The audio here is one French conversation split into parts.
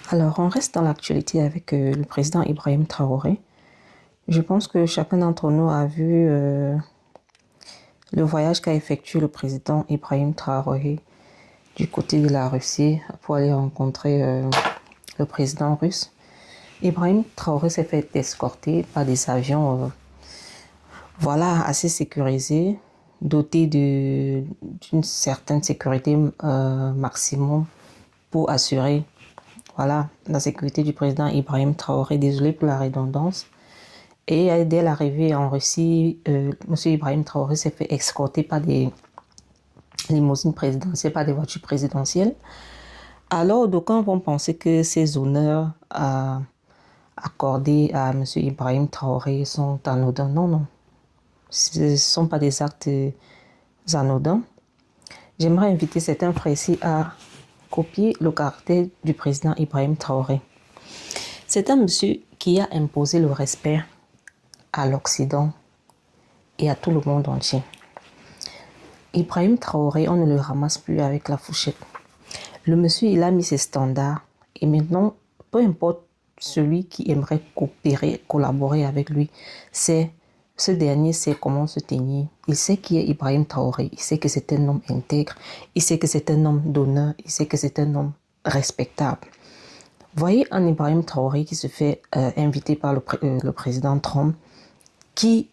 Alors, on reste dans l'actualité avec le président Ibrahim Traoré. Je pense que chacun d'entre nous a vu le voyage qu'a effectué le président Ibrahim Traoré du côté de la Russie pour aller rencontrer le président russe. Ibrahim Traoré s'est fait escorter par des avions assez sécurisés, dotés d'une certaine sécurité maximum pour assurer la sécurité du président Ibrahim Traoré, désolé pour la redondance. Et dès l'arrivée en Russie, M. Ibrahim Traoré s'est fait escorter par des limousines présidentielles, par des voitures présidentielles. Alors, d'aucuns vont penser que ces honneurs accordés à M. Ibrahim Traoré sont anodins. Non, non. Ce ne sont pas des actes anodins. J'aimerais inviter certains frères ici à copier le caractère du président Ibrahim Traoré. C'est un monsieur qui a imposé le respect à l'Occident et à tout le monde entier. Ibrahim Traoré, on ne le ramasse plus avec la fourchette. Le monsieur, il a mis ses standards et maintenant, peu importe celui qui aimerait coopérer, collaborer avec lui, ce dernier sait comment se tenir. Il sait qui est Ibrahim Traoré. Il sait que c'est un homme intègre. Il sait que c'est un homme d'honneur. Il sait que c'est un homme respectable. Voyez un Ibrahim Traoré qui se fait inviter par le président Trump, qui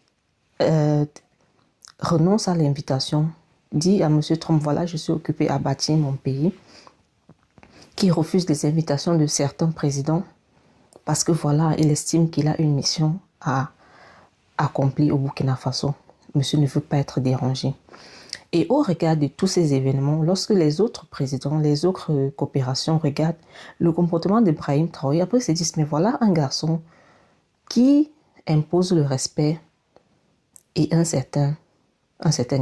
renonce à l'invitation, dit à M. Trump, voilà, je suis occupé à bâtir mon pays, qui refuse les invitations de certains présidents parce que voilà, il estime qu'il a une mission à accomplir au Burkina Faso. Monsieur ne veut pas être dérangé. Et au regard de tous ces événements, lorsque les autres présidents, les autres coopérations regardent le comportement d'Ibrahim Traoré, après ils se disent, mais voilà un garçon qui impose le respect et un certain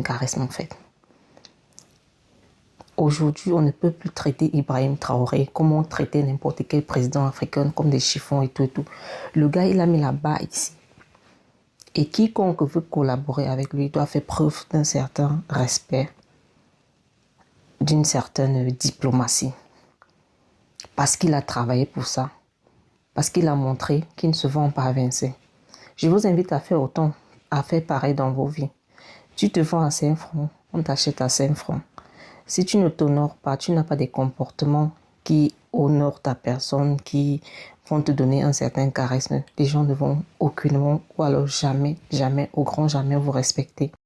charisme en fait. Aujourd'hui, on ne peut plus traiter Ibrahim Traoré comme on traitait n'importe quel président africain, comme des chiffons et tout et tout. Le gars, il a mis la barre ici. Et quiconque veut collaborer avec lui doit faire preuve d'un certain respect, d'une certaine diplomatie. Parce qu'il a travaillé pour ça. Parce qu'il a montré qu'il ne se vend pas à vincer. Je vous invite à faire autant, à faire pareil dans vos vies. Tu te vends à 5 francs, on t'achète à 5 francs. Si tu ne t'honores pas, tu n'as pas des comportements qui honorent ta personne, qui vont te donner un certain charisme, les gens ne vont aucunement, ou alors jamais, jamais, au grand jamais vous respecter.